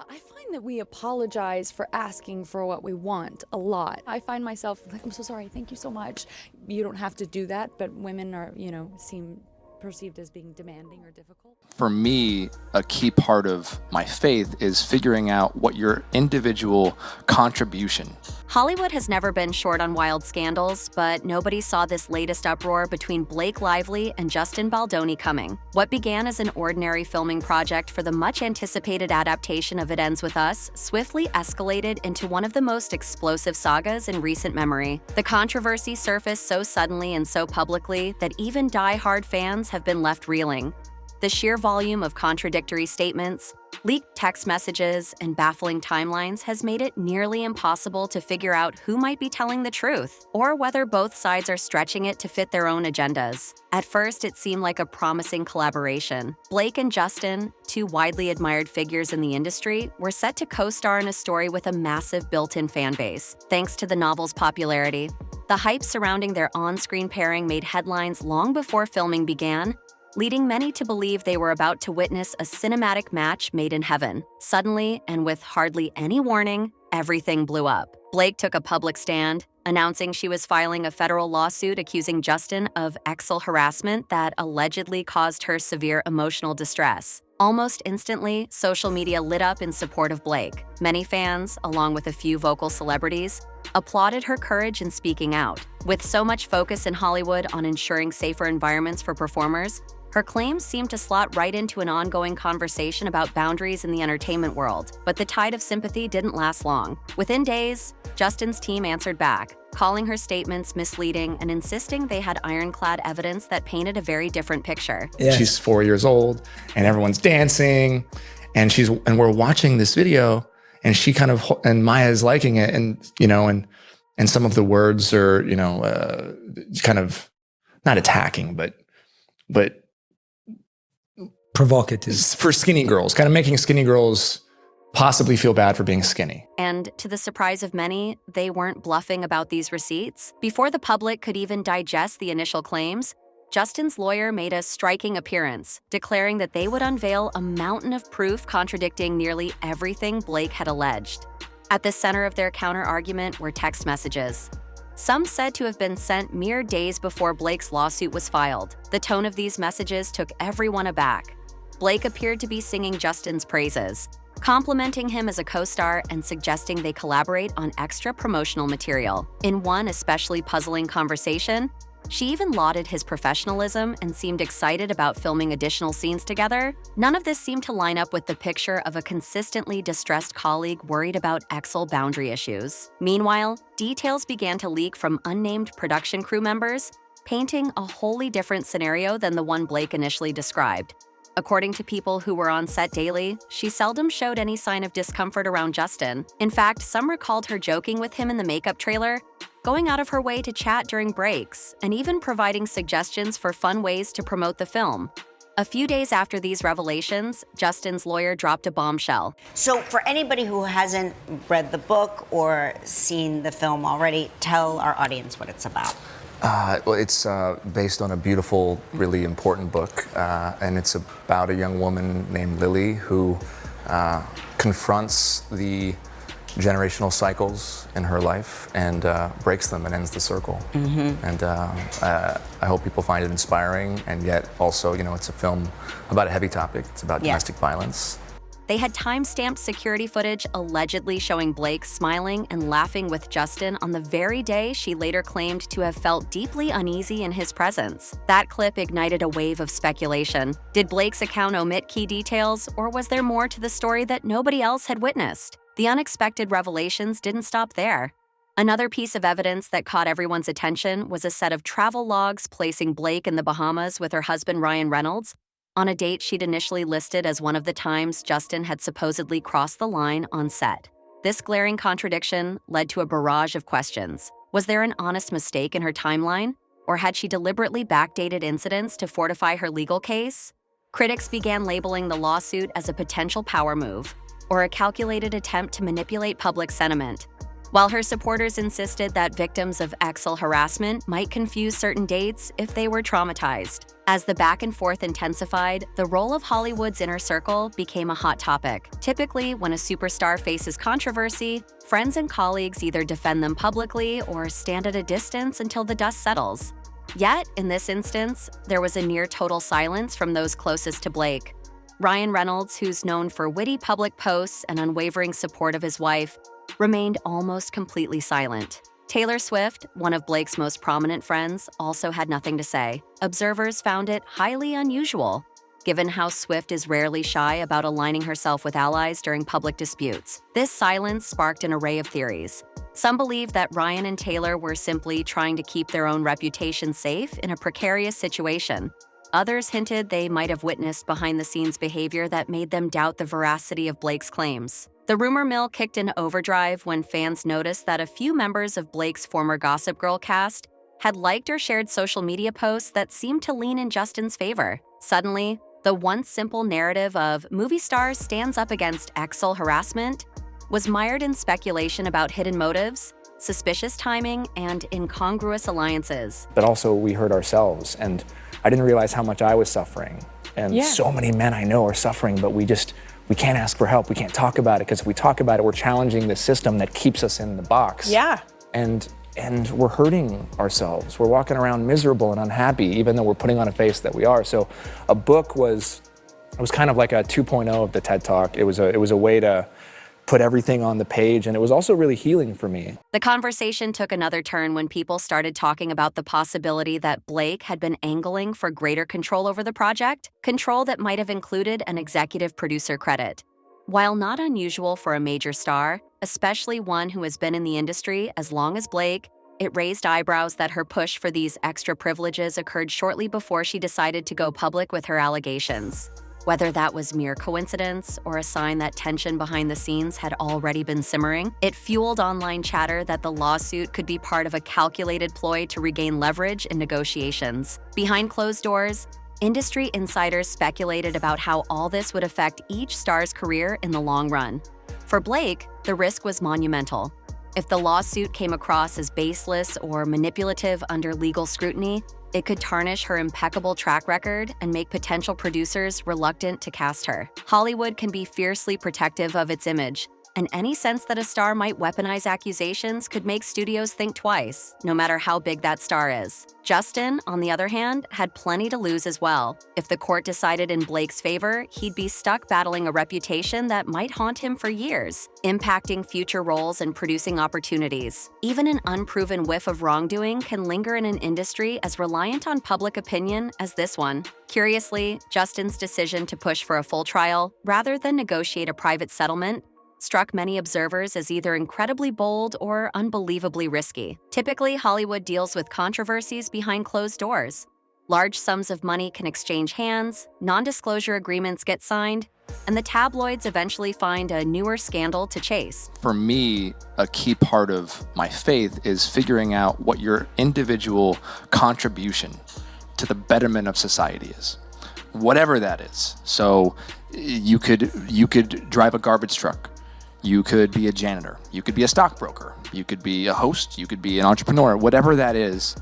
I find that we apologize for asking for what we want a lot. I find myself like, I'm so sorry, thank you so much. You don't have to do that, but women are, seem perceived as being demanding or difficult. For me, a key part of my faith is figuring out what your individual contribution. Hollywood has never been short on wild scandals, but nobody saw this latest uproar between Blake Lively and Justin Baldoni coming. What began as an ordinary filming project for the much-anticipated adaptation of It Ends With Us swiftly escalated into one of the most explosive sagas in recent memory. The controversy surfaced so suddenly and so publicly that even die-hard fans have been left reeling. The sheer volume of contradictory statements, leaked text messages, and baffling timelines has made it nearly impossible to figure out who might be telling the truth, or whether both sides are stretching it to fit their own agendas. At first, it seemed like a promising collaboration. Blake and Justin, two widely admired figures in the industry, were set to co-star in a story with a massive built-in fan base, thanks to the novel's popularity. The hype surrounding their on-screen pairing made headlines long before filming began, leading many to believe they were about to witness a cinematic match made in heaven. Suddenly, and with hardly any warning, everything blew up. Blake took a public stand, announcing she was filing a federal lawsuit accusing Justin of sexual harassment that allegedly caused her severe emotional distress. Almost instantly, social media lit up in support of Blake. Many fans, along with a few vocal celebrities, applauded her courage in speaking out. With so much focus in Hollywood on ensuring safer environments for performers, her claims seemed to slot right into an ongoing conversation about boundaries in the entertainment world. But the tide of sympathy didn't last long. Within days, Justin's team answered back, calling her statements misleading and insisting they had ironclad evidence that painted a very different picture. Yeah. She's 4 years old and everyone's dancing and we're watching this video and she and Maya's liking it and some of the words are, kind of not attacking, but provocative for skinny girls, kind of making skinny girls possibly feel bad for being skinny. And to the surprise of many, they weren't bluffing about these receipts. Before the public could even digest the initial claims, Justin's lawyer made a striking appearance, declaring that they would unveil a mountain of proof contradicting nearly everything Blake had alleged. At the center of their counter-argument were text messages. Some said to have been sent mere days before Blake's lawsuit was filed. The tone of these messages took everyone aback. Blake appeared to be singing Justin's praises, complimenting him as a co-star and suggesting they collaborate on extra promotional material. In one especially puzzling conversation, she even lauded his professionalism and seemed excited about filming additional scenes together. None of this seemed to line up with the picture of a consistently distressed colleague worried about sexual boundary issues. Meanwhile, details began to leak from unnamed production crew members, painting a wholly different scenario than the one Blake initially described. According to people who were on set daily, she seldom showed any sign of discomfort around Justin. In fact, some recalled her joking with him in the makeup trailer, going out of her way to chat during breaks, and even providing suggestions for fun ways to promote the film. A few days after these revelations, Justin's lawyer dropped a bombshell. So for anybody who hasn't read the book or seen the film already, tell our audience what it's about. Well, it's based on a beautiful, really important book, and it's about a young woman named Lily who confronts the generational cycles in her life and breaks them and ends the circle. Mm-hmm. And I hope people find it inspiring, and yet also, it's a film about a heavy topic. It's about domestic violence. They had time-stamped security footage allegedly showing Blake smiling and laughing with Justin on the very day she later claimed to have felt deeply uneasy in his presence. That clip ignited a wave of speculation. Did Blake's account omit key details, or was there more to the story that nobody else had witnessed? The unexpected revelations didn't stop there. Another piece of evidence that caught everyone's attention was a set of travel logs placing Blake in the Bahamas with her husband Ryan Reynolds, on a date she'd initially listed as one of the times Justin had supposedly crossed the line on set. This glaring contradiction led to a barrage of questions. Was there an honest mistake in her timeline, or had she deliberately backdated incidents to fortify her legal case? Critics began labeling the lawsuit as a potential power move, or a calculated attempt to manipulate public sentiment. while her supporters insisted that victims of exil harassment might confuse certain dates if they were traumatized. As the back and forth intensified, the role of Hollywood's inner circle became a hot topic. Typically, when a superstar faces controversy, friends and colleagues either defend them publicly or stand at a distance until the dust settles. Yet, in this instance, there was a near total silence from those closest to Blake. Ryan Reynolds, who's known for witty public posts and unwavering support of his wife, remained almost completely silent. Taylor Swift, one of Blake's most prominent friends, also had nothing to say. Observers found it highly unusual, given how Swift is rarely shy about aligning herself with allies during public disputes. This silence sparked an array of theories. Some believe that Ryan and Taylor were simply trying to keep their own reputation safe in a precarious situation. Others hinted they might have witnessed behind-the-scenes behavior that made them doubt the veracity of Blake's claims. The rumor mill kicked into overdrive when fans noticed that a few members of Blake's former Gossip Girl cast had liked or shared social media posts that seemed to lean in Justin's favor. Suddenly, the once simple narrative of movie stars stands up against exil harassment was mired in speculation about hidden motives, suspicious timing, and incongruous alliances. But also we hurt ourselves, and I didn't realize how much I was suffering. And so many men I know are suffering, but we can't ask for help. We can't talk about it, because if we talk about it, we're challenging the system that keeps us in the box. Yeah. And we're hurting ourselves. We're walking around miserable and unhappy, even though we're putting on a face that we are. So a book was kind of like a 2.0 of the TED Talk. It was a way to put everything on the page, and it was also really healing for me. The conversation took another turn when people started talking about the possibility that Blake had been angling for greater control over the project, control that might have included an executive producer credit. While not unusual for a major star, especially one who has been in the industry as long as Blake, it raised eyebrows that her push for these extra privileges occurred shortly before she decided to go public with her allegations. Whether that was mere coincidence or a sign that tension behind the scenes had already been simmering, it fueled online chatter that the lawsuit could be part of a calculated ploy to regain leverage in negotiations. Behind closed doors, industry insiders speculated about how all this would affect each star's career in the long run. For Blake, the risk was monumental. If the lawsuit came across as baseless or manipulative under legal scrutiny, it could tarnish her impeccable track record and make potential producers reluctant to cast her. Hollywood can be fiercely protective of its image, and any sense that a star might weaponize accusations could make studios think twice, no matter how big that star is. Justin, on the other hand, had plenty to lose as well. If the court decided in Blake's favor, he'd be stuck battling a reputation that might haunt him for years, impacting future roles and producing opportunities. Even an unproven whiff of wrongdoing can linger in an industry as reliant on public opinion as this one. Curiously, Justin's decision to push for a full trial, rather than negotiate a private settlement, struck many observers as either incredibly bold or unbelievably risky. Typically, Hollywood deals with controversies behind closed doors. Large sums of money can exchange hands, non-disclosure agreements get signed, and the tabloids eventually find a newer scandal to chase. For me, a key part of my faith is figuring out what your individual contribution to the betterment of society is, whatever that is. So you could drive a garbage truck. You could be a janitor. You could be a stockbroker. You could be a host. You could be an entrepreneur, whatever that is.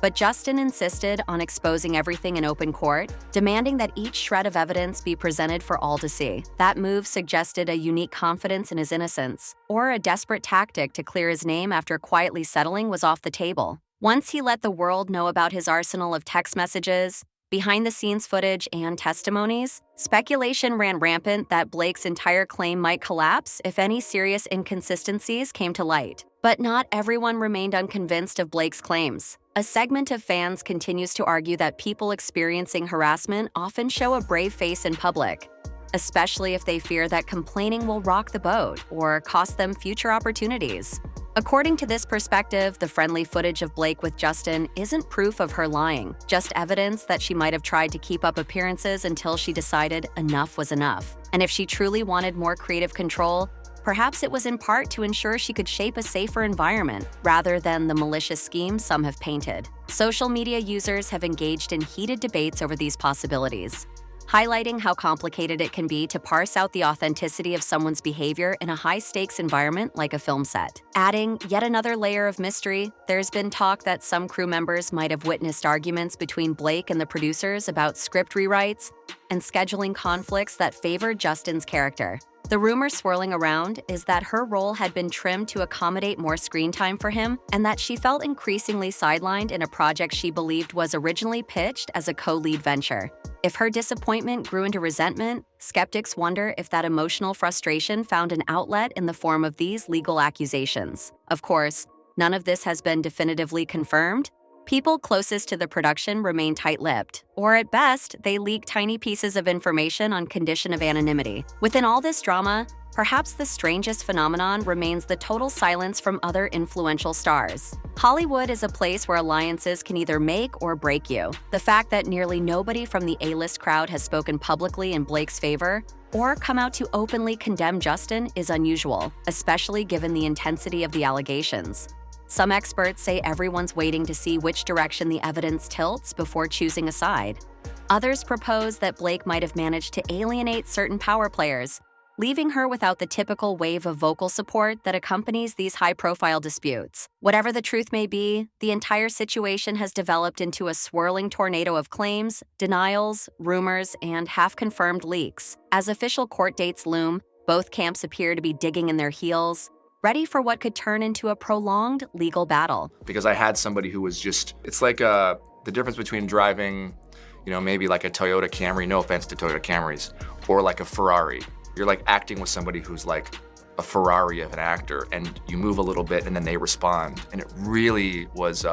But Justin insisted on exposing everything in open court, demanding that each shred of evidence be presented for all to see. That move suggested a unique confidence in his innocence, or a desperate tactic to clear his name after quietly settling was off the table. Once he let the world know about his arsenal of text messages, behind-the-scenes footage, and testimonies, speculation ran rampant that Blake's entire claim might collapse if any serious inconsistencies came to light. But not everyone remained unconvinced of Blake's claims. A segment of fans continues to argue that people experiencing harassment often show a brave face in public, especially if they fear that complaining will rock the boat or cost them future opportunities. According to this perspective, the friendly footage of Blake with Justin isn't proof of her lying, just evidence that she might have tried to keep up appearances until she decided enough was enough. And if she truly wanted more creative control, perhaps it was in part to ensure she could shape a safer environment, rather than the malicious scheme some have painted. Social media users have engaged in heated debates over these possibilities. highlighting how complicated it can be to parse out the authenticity of someone's behavior in a high-stakes environment like a film set. Adding yet another layer of mystery, there's been talk that some crew members might have witnessed arguments between Blake and the producers about script rewrites and scheduling conflicts that favored Justin's character. The rumor swirling around is that her role had been trimmed to accommodate more screen time for him, and that she felt increasingly sidelined in a project she believed was originally pitched as a co-lead venture. If her disappointment grew into resentment, skeptics wonder if that emotional frustration found an outlet in the form of these legal accusations. Of course, none of this has been definitively confirmed. People closest to the production remain tight-lipped, or at best, they leak tiny pieces of information on condition of anonymity. Within all this drama, perhaps the strangest phenomenon remains the total silence from other influential stars. Hollywood is a place where alliances can either make or break you. The fact that nearly nobody from the A-list crowd has spoken publicly in Blake's favor or come out to openly condemn Justin is unusual, especially given the intensity of the allegations. Some experts say everyone's waiting to see which direction the evidence tilts before choosing a side. Others propose that Blake might have managed to alienate certain power players, leaving her without the typical wave of vocal support that accompanies these high-profile disputes. Whatever the truth may be, the entire situation has developed into a swirling tornado of claims, denials, rumors, and half-confirmed leaks. As official court dates loom, both camps appear to be digging in their heels, ready for what could turn into a prolonged legal battle. Because I had somebody who was just, it's like the difference between driving, maybe like a Toyota Camry, no offense to Toyota Camrys, or like a Ferrari. You're like acting with somebody who's like a Ferrari of an actor, and you move a little bit and then they respond. And it really was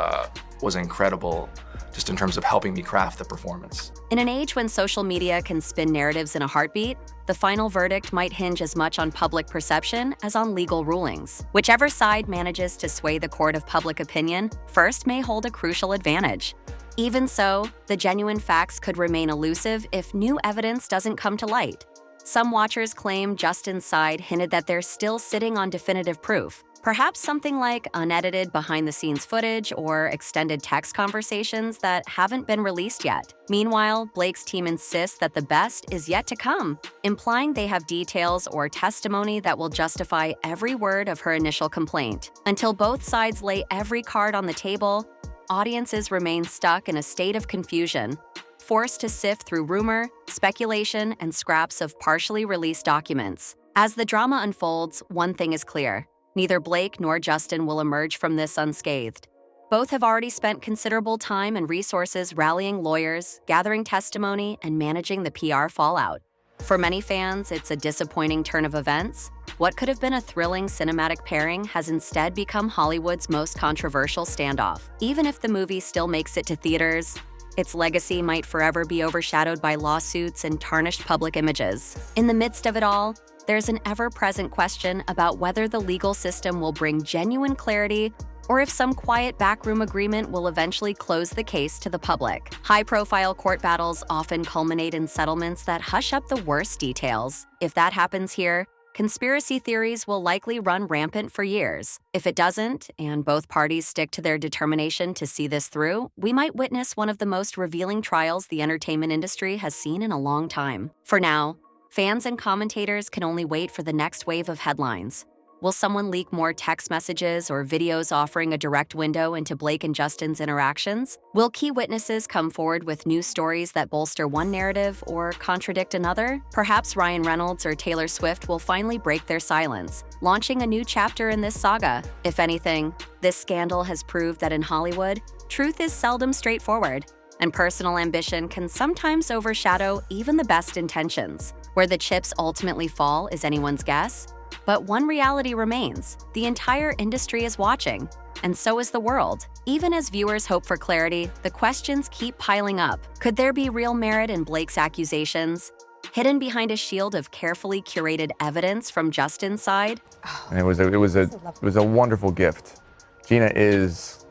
incredible just in terms of helping me craft the performance. In an age when social media can spin narratives in a heartbeat, the final verdict might hinge as much on public perception as on legal rulings. Whichever side manages to sway the court of public opinion first may hold a crucial advantage. Even so, the genuine facts could remain elusive if new evidence doesn't come to light. Some watchers claim Justin's side hinted that they're still sitting on definitive proof. Perhaps something like unedited behind-the-scenes footage or extended text conversations that haven't been released yet. Meanwhile, Blake's team insists that the best is yet to come, implying they have details or testimony that will justify every word of her initial complaint. Until both sides lay every card on the table, audiences remain stuck in a state of confusion, forced to sift through rumor, speculation, and scraps of partially released documents. As the drama unfolds, one thing is clear. Neither Blake nor Justin will emerge from this unscathed. Both have already spent considerable time and resources rallying lawyers, gathering testimony, and managing the PR fallout. For many fans, it's a disappointing turn of events. What could have been a thrilling cinematic pairing has instead become Hollywood's most controversial standoff. Even if the movie still makes it to theaters, its legacy might forever be overshadowed by lawsuits and tarnished public images. In the midst of it all, there's an ever-present question about whether the legal system will bring genuine clarity or if some quiet backroom agreement will eventually close the case to the public. High-profile court battles often culminate in settlements that hush up the worst details. If that happens here, conspiracy theories will likely run rampant for years. If it doesn't, and both parties stick to their determination to see this through, we might witness one of the most revealing trials the entertainment industry has seen in a long time. For now, fans and commentators can only wait for the next wave of headlines. Will someone leak more text messages or videos offering a direct window into Blake and Justin's interactions? Will key witnesses come forward with new stories that bolster one narrative or contradict another? Perhaps Ryan Reynolds or Taylor Swift will finally break their silence, launching a new chapter in this saga. If anything, this scandal has proved that in Hollywood, truth is seldom straightforward, and personal ambition can sometimes overshadow even the best intentions. Where the chips ultimately fall is anyone's guess, but one reality remains: the entire industry is watching, and so is the world. Even as viewers hope for clarity, the questions keep piling up. Could there be real merit in Blake's accusations, hidden behind a shield of carefully curated evidence from Justin's side? And it was a wonderful gift. Gina is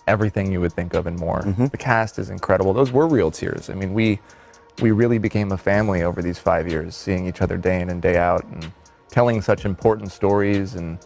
everything you would think of and more. The cast is incredible. Those were real tears. I mean, we really became a family over these 5 years, seeing each other day in and day out and telling such important stories, and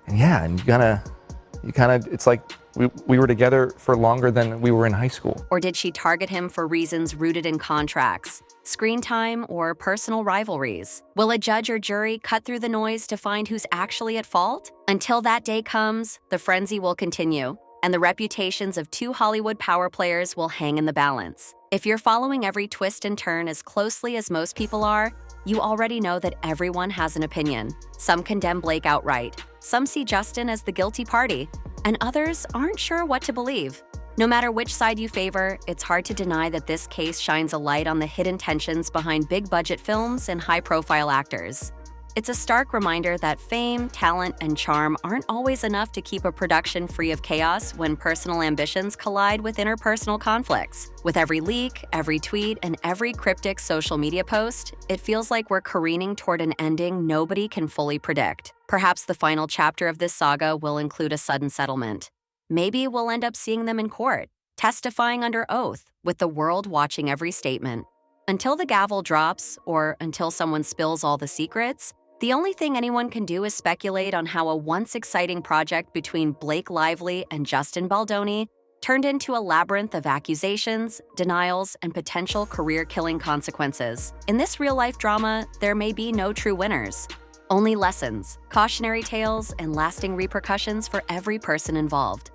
you kind of it's like We were together for longer than we were in high school. Or did she target him for reasons rooted in contracts, screen time, or personal rivalries? Will a judge or jury cut through the noise to find who's actually at fault? Until that day comes, the frenzy will continue, and the reputations of two Hollywood power players will hang in the balance. If you're following every twist and turn as closely as most people are, you already know that everyone has an opinion. Some condemn Blake outright, some see Justin as the guilty party, and others aren't sure what to believe. No matter which side you favor, it's hard to deny that this case shines a light on the hidden tensions behind big-budget films and high-profile actors. It's a stark reminder that fame, talent, and charm aren't always enough to keep a production free of chaos when personal ambitions collide with interpersonal conflicts. With every leak, every tweet, and every cryptic social media post, it feels like we're careening toward an ending nobody can fully predict. Perhaps the final chapter of this saga will include a sudden settlement. Maybe we'll end up seeing them in court, testifying under oath, with the world watching every statement. Until the gavel drops, or until someone spills all the secrets, the only thing anyone can do is speculate on how a once exciting project between Blake Lively and Justin Baldoni turned into a labyrinth of accusations, denials, and potential career-killing consequences. In this real-life drama, there may be no true winners. Only lessons, cautionary tales, and lasting repercussions for every person involved.